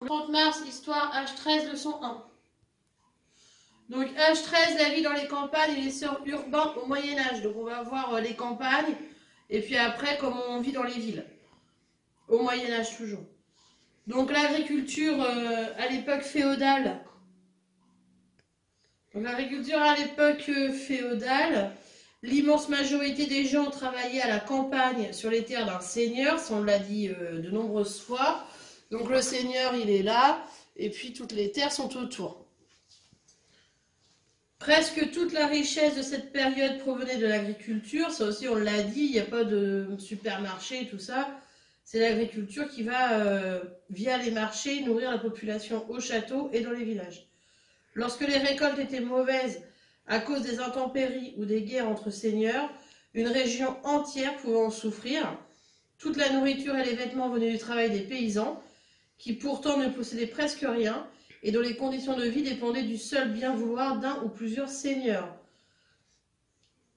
30 mars, histoire H13, leçon 1. Donc H13, la vie dans les campagnes et l'essor urbain au Moyen-Âge. Donc on va voir les campagnes et puis après comment on vit dans les villes. Au Moyen-Âge toujours. Donc l'agriculture à l'époque féodale. Donc l'agriculture à l'époque féodale, l'immense majorité des gens travaillaient à la campagne sur les terres d'un seigneur, ça on l'a dit de nombreuses fois. Donc le seigneur il est là et puis toutes les terres sont autour. Presque toute la richesse de cette période provenait de l'agriculture, ça aussi on l'a dit, il n'y a pas de supermarché et tout ça. C'est l'agriculture qui va, via les marchés, nourrir la population au château et dans les villages. Lorsque les récoltes étaient mauvaises à cause des intempéries ou des guerres entre seigneurs, une région entière pouvait en souffrir. Toute la nourriture et les vêtements venaient du travail des paysans, qui pourtant ne possédaient presque rien, et dont les conditions de vie dépendaient du seul bien vouloir d'un ou plusieurs seigneurs.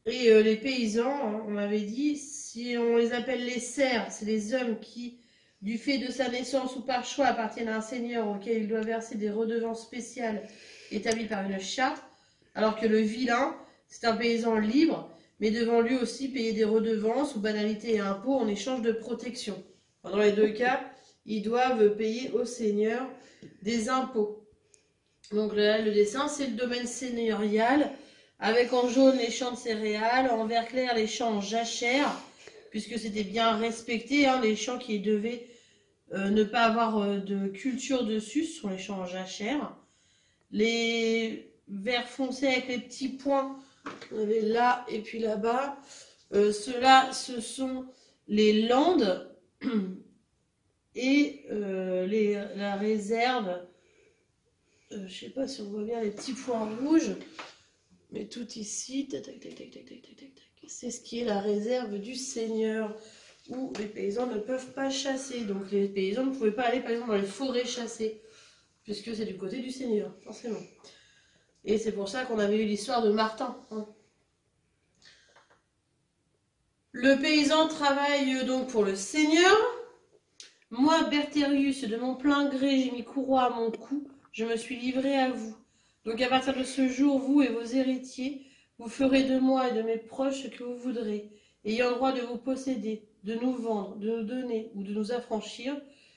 Et les paysans, on avait dit, si on les appelle les serfs, c'est les hommes qui, du fait de sa naissance ou par choix, appartiennent à un seigneur auquel il doit verser des redevances spéciales établies par une charte, alors que le vilain, c'est un paysan libre, mais devant lui aussi payer des redevances ou banalités et impôts en échange de protection. Dans les deux cas, ils doivent payer au seigneur des impôts. Donc là, le dessin, c'est le domaine seigneurial, avec en jaune les champs de céréales, en vert clair les champs en jachère, puisque c'était bien respecté, hein, les champs qui devaient ne pas avoir de culture dessus, ce sont les champs en jachère. Les verts foncés avec les petits points, on avait là et puis là-bas, ceux-là, ce sont les landes et la réserve. Je ne sais pas si on voit bien les petits points rouges, mais tout ici, c'est ce qui est la réserve du seigneur, où les paysans ne peuvent pas chasser. Donc les paysans ne pouvaient pas aller par exemple dans les forêts chasser, puisque c'est du côté du seigneur, forcément. Et c'est pour ça qu'on avait eu l'histoire de Martin. Hein. Le paysan travaille donc pour le seigneur. Moi, Berthérius, de mon plein gré, j'ai mis courroie à mon cou, je me suis livré à vous. Donc à partir de ce jour, vous et vos héritiers, vous ferez de moi et de mes proches ce que vous voudrez, ayant le droit de vous posséder, de nous vendre, de nous donner ou de nous affranchir.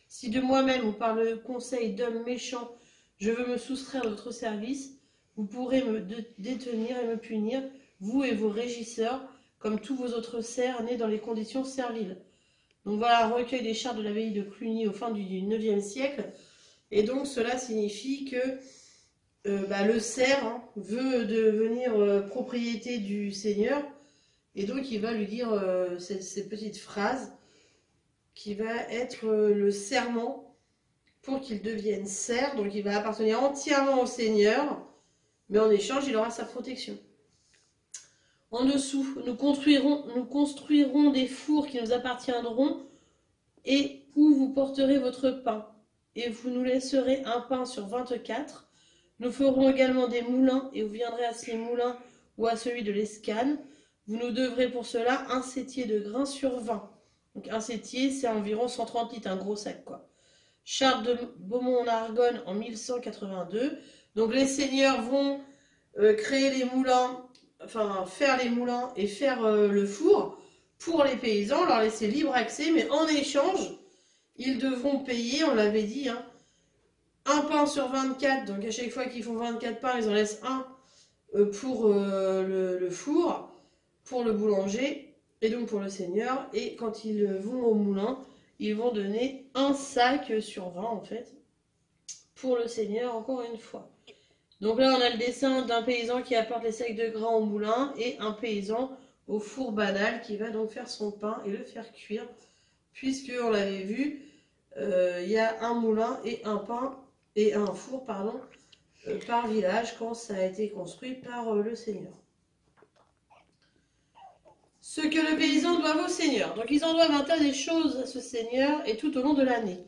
Si de moi-même ou par le conseil d'hommes méchants, je veux me soustraire de votre service, vous pourrez me détenir et me punir, vous et vos régisseurs, comme tous vos autres serfs nés dans les conditions serviles. Donc voilà un recueil des chartes de l'abbaye de Cluny au fin du 9e siècle. Et donc cela signifie que le serf veut devenir propriété du seigneur. Et donc il va lui dire ces petites phrases qui va être le serment pour qu'il devienne serf. Donc il va appartenir entièrement au seigneur, mais en échange il aura sa protection. En dessous, nous construirons des fours qui nous appartiendront et où vous porterez votre pain. Et vous nous laisserez un pain sur 24. Nous ferons également des moulins et vous viendrez à ces moulins ou à celui de l'Escane. Vous nous devrez pour cela un sétier de grains sur 20. Donc un sétier, c'est environ 130 litres, un gros sac quoi. Charte de Beaumont-en-Argonne en 1182. Donc les seigneurs vont créer les moulins, enfin faire les moulins et faire le four pour les paysans, leur laisser libre accès, mais en échange, ils devront payer, on l'avait dit, hein, un pain sur 24, donc à chaque fois qu'ils font 24 pains, ils en laissent un pour le four, pour le boulanger, et donc pour le seigneur, et quand ils vont au moulin, ils vont donner un sac sur 20 en fait, pour le seigneur encore une fois. Donc là, on a le dessin d'un paysan qui apporte les sacs de grains au moulin et un paysan au four banal qui va donc faire son pain et le faire cuire. Puisque, on l'avait vu, il y a un moulin et un pain et un four par village quand ça a été construit par le seigneur. Ce que le paysan doit au seigneur. Donc ils en doivent un tas de choses à ce seigneur et tout au long de l'année.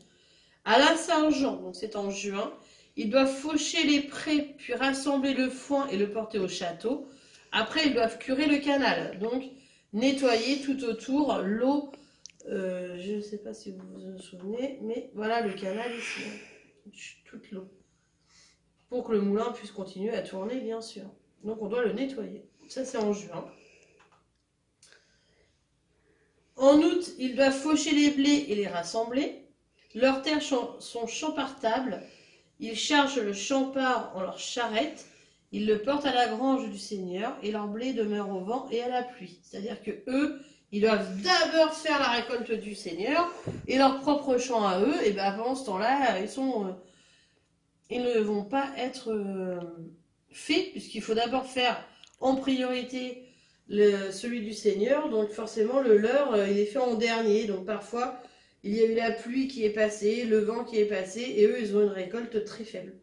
À la Saint-Jean, donc c'est en juin, ils doivent faucher les prés, puis rassembler le foin et le porter au château. Après, ils doivent curer le canal, donc nettoyer tout autour l'eau. Je ne sais pas si vous vous en souvenez, mais voilà le canal ici. toute l'eau. Pour que le moulin puisse continuer à tourner, bien sûr. Donc on doit le nettoyer. Ça, c'est en juin. En août, ils doivent faucher les blés et les rassembler. Leurs terres sont champartables. Ils chargent le champard en leur charrette. Ils le portent à la grange du Seigneur et leur blé demeure au vent et à la pluie. C'est-à-dire que eux, ils doivent d'abord faire la récolte du Seigneur et leur propre champ à eux. Et bien pendant ce temps-là, ils ne vont pas être faits puisqu'il faut d'abord faire en priorité celui du Seigneur. Donc forcément, le leur, il est fait en dernier. Donc parfois, il y a eu la pluie qui est passée, le vent qui est passé et eux, ils ont une récolte très faible.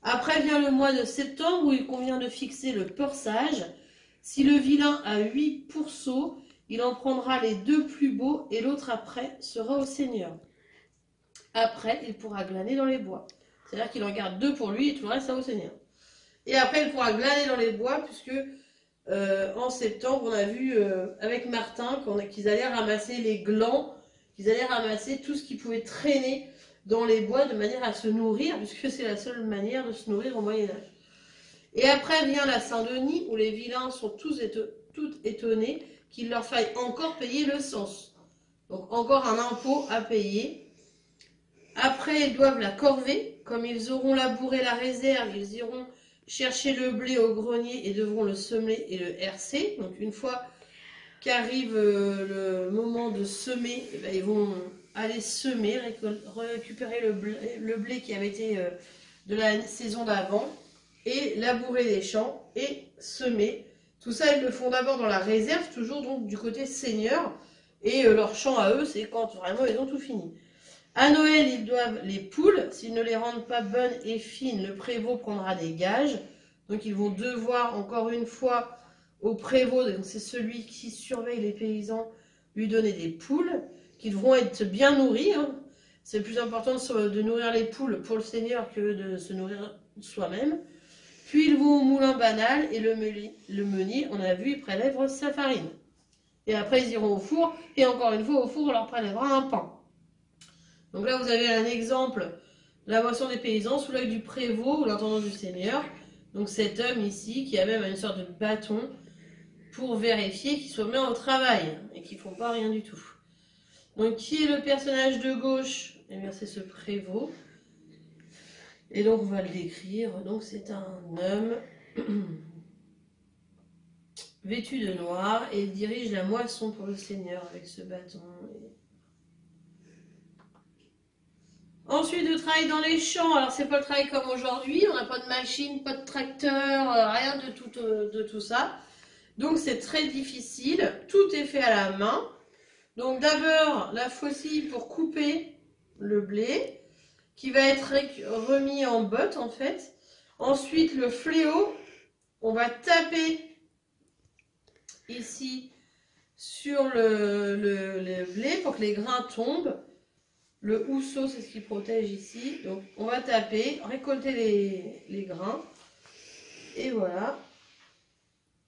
Après vient le mois de septembre où il convient de fixer le porçage. Si le vilain a 8 pourceaux, il en prendra les 2 plus beaux et l'autre après sera au Seigneur. Après, il pourra glaner dans les bois. C'est-à-dire qu'il en garde 2 pour lui et tout le reste, ça au Seigneur. Et après, il pourra glaner dans les bois puisque en septembre, on a vu avec Martin qu'ils allaient ramasser les glands, qu'ils allaient ramasser tout ce qui pouvait traîner dans les bois de manière à se nourrir, puisque c'est la seule manière de se nourrir au Moyen-Âge. Et après vient la Saint-Denis, où les vilains sont tous étonnés qu'il leur faille encore payer le cens. Donc encore un impôt à payer. Après, ils doivent la corvée. Comme ils auront labouré la réserve, ils iront chercher le blé au grenier et devront le semer et le hercer. Donc une fois qu'arrive le moment de semer, eh ben, ils vont aller semer, récupérer le blé qui avait été de la saison d'avant et labourer les champs et semer. Tout ça, ils le font d'abord dans la réserve, toujours donc du côté seigneur. Et leur champ à eux, c'est quand vraiment ils ont tout fini. À Noël, ils doivent les poules. S'ils ne les rendent pas bonnes et fines, le prévôt prendra des gages. Donc ils vont devoir encore une fois au prévôt, donc c'est celui qui surveille les paysans, lui donner des poules qui devront être bien nourries. Hein. C'est plus important de nourrir les poules pour le Seigneur que de se nourrir soi-même. Puis ils vont au moulin banal et le meunier, on a vu, il prélève sa farine. Et après ils iront au four et encore une fois au four on leur prélèvera un pain. Donc là vous avez un exemple de la moisson des paysans sous l'œil du prévôt ou l'intendant du Seigneur. Donc cet homme ici qui a même une sorte de bâton pour vérifier qu'ils soient bien au travail et qu'ils ne font pas rien du tout. Donc qui est le personnage de gauche? Eh bien c'est ce prévôt. Et donc on va le décrire. Donc c'est un homme vêtu de noir et il dirige la moisson pour le Seigneur avec ce bâton. Ensuite, le travail dans les champs. Alors, c'est pas le travail comme aujourd'hui. On n'a pas de machine, pas de tracteur, rien de tout ça. Donc, c'est très difficile. Tout est fait à la main. Donc, d'abord, la faucille pour couper le blé, qui va être remis en botte, en fait. Ensuite, le fléau. On va taper ici sur le blé pour que les grains tombent. Le housseau, c'est ce qui protège ici. Donc, on va taper, récolter les grains. Et voilà.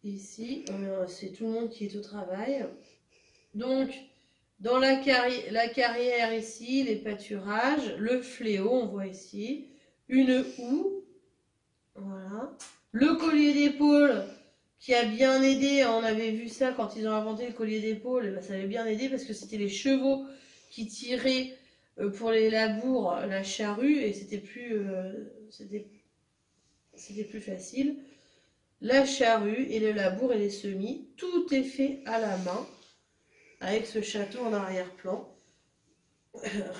Ici, c'est tout le monde qui est au travail. Donc, dans la carrière ici, les pâturages, le fléau, on voit ici. Une houe. Voilà. Le collier d'épaule qui a bien aidé. On avait vu ça quand ils ont inventé le collier d'épaule. Ça avait bien aidé parce que c'était les chevaux qui tiraient pour les labours la charrue et c'était plus facile. La charrue et le labour et les semis, tout est fait à la main avec ce château en arrière-plan.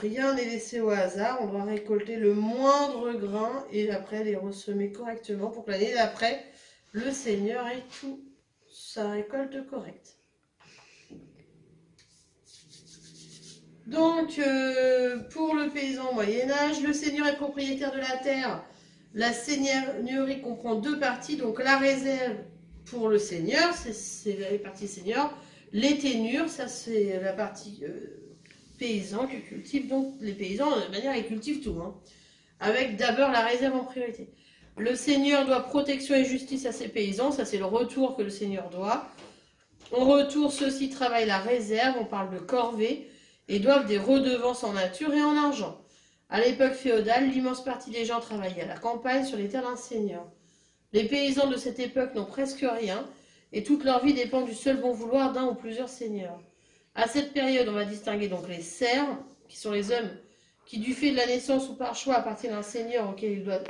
Rien n'est laissé au hasard, on doit récolter le moindre grain et après les ressemer correctement pour que l'année d'après le Seigneur ait tout sa récolte correcte. Donc, pour le paysan au Moyen-Âge, le seigneur est propriétaire de la terre. La seigneurie comprend 2 parties. Donc, la réserve pour le seigneur, c'est la partie seigneur. Les ténures, ça c'est la partie paysan qui cultive. Donc, les paysans, de manière, ils cultivent tout. Hein, avec d'abord la réserve en priorité. Le seigneur doit protection et justice à ses paysans. Ça, c'est le retour que le seigneur doit. En retour, ceux-ci travaillent la réserve. On parle de corvée. Et doivent des redevances en nature et en argent. À l'époque féodale, l'immense partie des gens travaillaient à la campagne sur les terres d'un seigneur. Les paysans de cette époque n'ont presque rien, et toute leur vie dépend du seul bon vouloir d'un ou plusieurs seigneurs. À cette période, on va distinguer donc les serfs, qui sont les hommes qui, du fait de la naissance ou par choix, appartiennent à un seigneur auquel ils doivent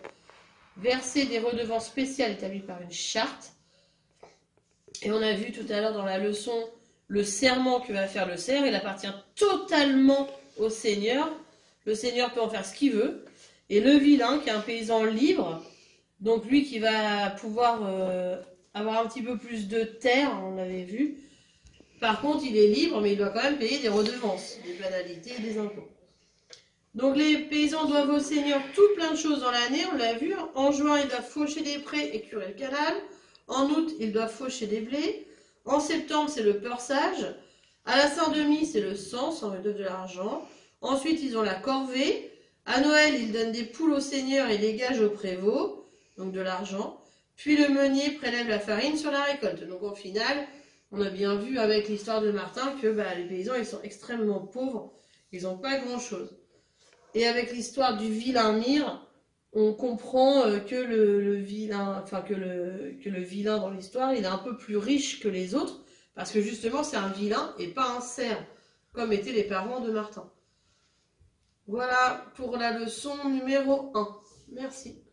verser des redevances spéciales établies par une charte. Et on a vu tout à l'heure dans la leçon le serment que va faire le serf. Il appartient totalement au seigneur. Le seigneur peut en faire ce qu'il veut. Et le vilain, qui est un paysan libre, donc lui qui va pouvoir avoir un petit peu plus de terre, on l'avait vu. Par contre, il est libre, mais il doit quand même payer des redevances, des pénalités et des impôts. Donc les paysans doivent au seigneur tout plein de choses dans l'année, on l'a vu. En juin, ils doivent faucher des prés et curer le canal. En août, ils doivent faucher des blés. En septembre, c'est le peursage. À la Saint-Denis, c'est le cens, on leur donne de l'argent. Ensuite, ils ont la corvée. À Noël, ils donnent des poules au seigneur et des gages au prévôt, donc de l'argent. Puis le meunier prélève la farine sur la récolte. Donc au final, on a bien vu avec l'histoire de Martin que les paysans, ils sont extrêmement pauvres. Ils n'ont pas grand-chose. Et avec l'histoire du vilain mire, on comprend que le vilain dans l'histoire, il est un peu plus riche que les autres, parce que justement c'est un vilain et pas un cerf, comme étaient les parents de Martin. Voilà pour la leçon numéro 1. Merci.